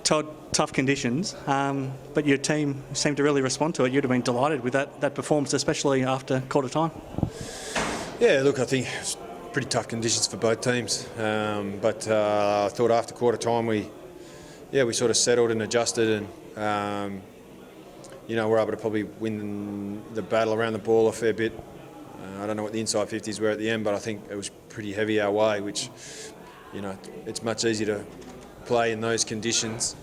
Todd, tough conditions, but your team seemed to really respond to it. You'd have been delighted with that performance, especially after quarter time. Yeah, look, I think it's pretty tough conditions for both teams, but I thought after quarter time we sort of settled and adjusted, and we're able to probably win the battle around the ball a fair bit. I don't know what the inside 50s were at the end, but I think it was pretty heavy our way, which, it's much easier to play in those conditions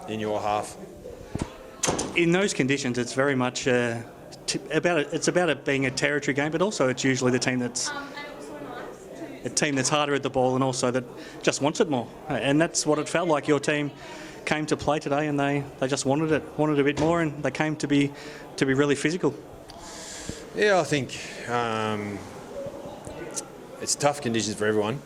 in your half. In those conditions, it's very much about it being a territory game, but also it's usually the team that's harder at the ball and also that just wants it more. And that's what it felt like. Your team came to play today, and they just wanted a bit more, and they came to be really physical. Yeah, I think it's tough conditions for everyone.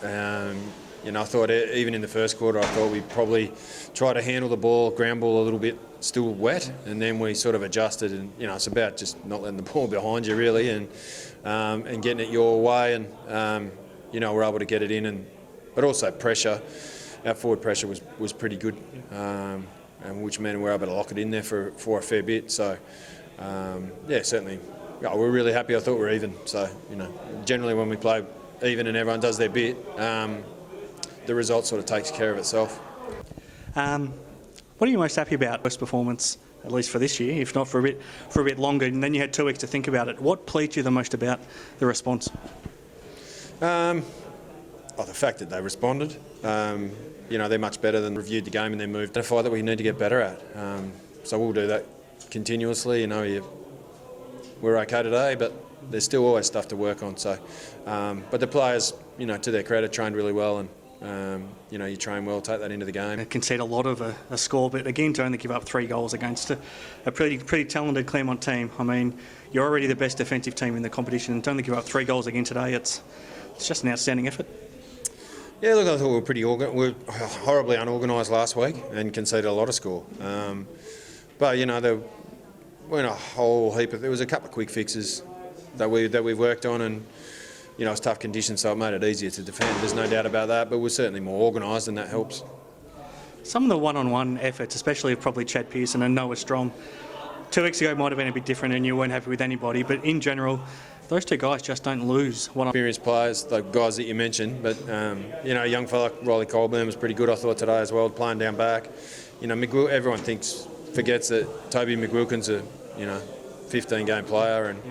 I thought even in the first quarter, I thought we'd probably try to handle the ball, ground ball a little bit, still wet, and then we sort of adjusted. And it's about just not letting the ball behind you really, and getting it your way, and we're able to get it in, but also pressure. Our forward pressure was pretty good, and which meant we were able to lock it in there for a fair bit. So certainly, we're really happy. I thought we were even. So generally when we play even and everyone does their bit, the result sort of takes care of itself. What are you most happy about? Best performance, at least for this year, if not for a bit longer, and then you had 2 weeks to think about it. What pleased you the most about the response? The fact that they responded. They're much better than reviewed the game and then moved. A fight that we need to get better at. So we'll do that continuously. We're okay today, but there's still always stuff to work on. So, but the players, to their credit, trained really well, and you train well, take that into the game. Concede a lot of a score, but again, to only give up 3 goals against a pretty talented Claremont team. I mean, you're already the best defensive team in the competition, and to only give up 3 goals again today, it's just an outstanding effort. Yeah, look, I thought we were horribly unorganised last week and conceded a lot of score. But there weren't a whole heap of. There was a couple of quick fixes that we've worked on, and it's tough conditions, so it made it easier to defend. There's no doubt about that, but we're certainly more organised, and that helps. Some of the one-on-one efforts, especially probably Chad Pearson and Noah Strong, 2 weeks ago might have been a bit different, and you weren't happy with anybody. But in general, those 2 guys just don't lose. Experienced players, the guys that you mentioned, but a young fella, Riley Colburn, was pretty good, I thought, today as well, playing down back. Everyone forgets that Toby McWilkin's a 15-game player, and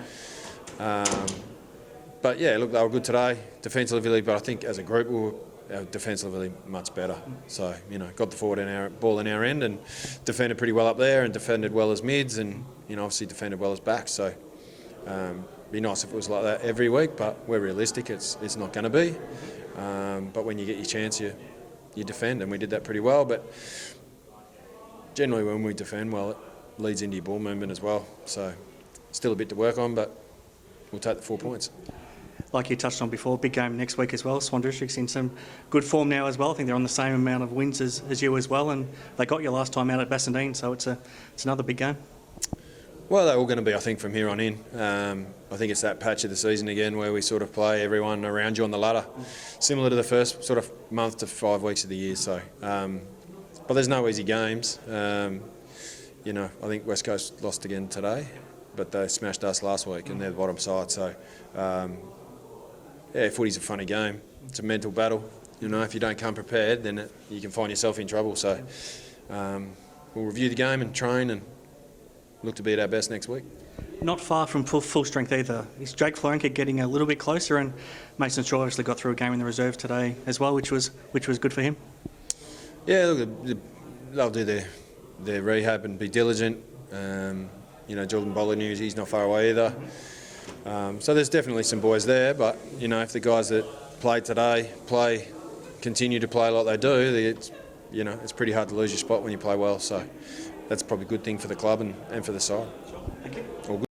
but yeah, look, they were good today defensively, but I think as a group we were defensively much better. So got the ball in our end, and defended pretty well up there, and defended well as mids, and obviously defended well as backs. So. Be nice if it was like that every week, but we're realistic. It's not going to be. But when you get your chance, you defend, and we did that pretty well. But generally, when we defend well, it leads into your ball movement as well. So still a bit to work on, but we'll take the 4 points. Like you touched on before, big game next week as well. Swan Districts in some good form now as well. I think they're on the same amount of wins as you as well, and they got you last time out at Bassendean, so it's another big game. Well, they're all going to be, I think, from here on in. I think it's that patch of the season again where we sort of play everyone around you on the ladder, similar to the first sort of month to 5 weeks of the year. So, but there's no easy games. I think West Coast lost again today, but they smashed us last week, and they're the bottom side. So, footy's a funny game. It's a mental battle. If you don't come prepared, then you can find yourself in trouble. So, we'll review the game and train and look to be at our best next week. Not far from full strength either. Is Jake Florenka getting a little bit closer? And Mason Shaw obviously got through a game in the reserve today as well, which was good for him. Yeah, look, they'll do their rehab and be diligent. Jordan Bollinew, he's not far away either. So there's definitely some boys there, but if the guys that played today continue to play like they do, it's pretty hard to lose your spot when you play well. So that's probably a good thing for the club and for the side. Thank you. All good.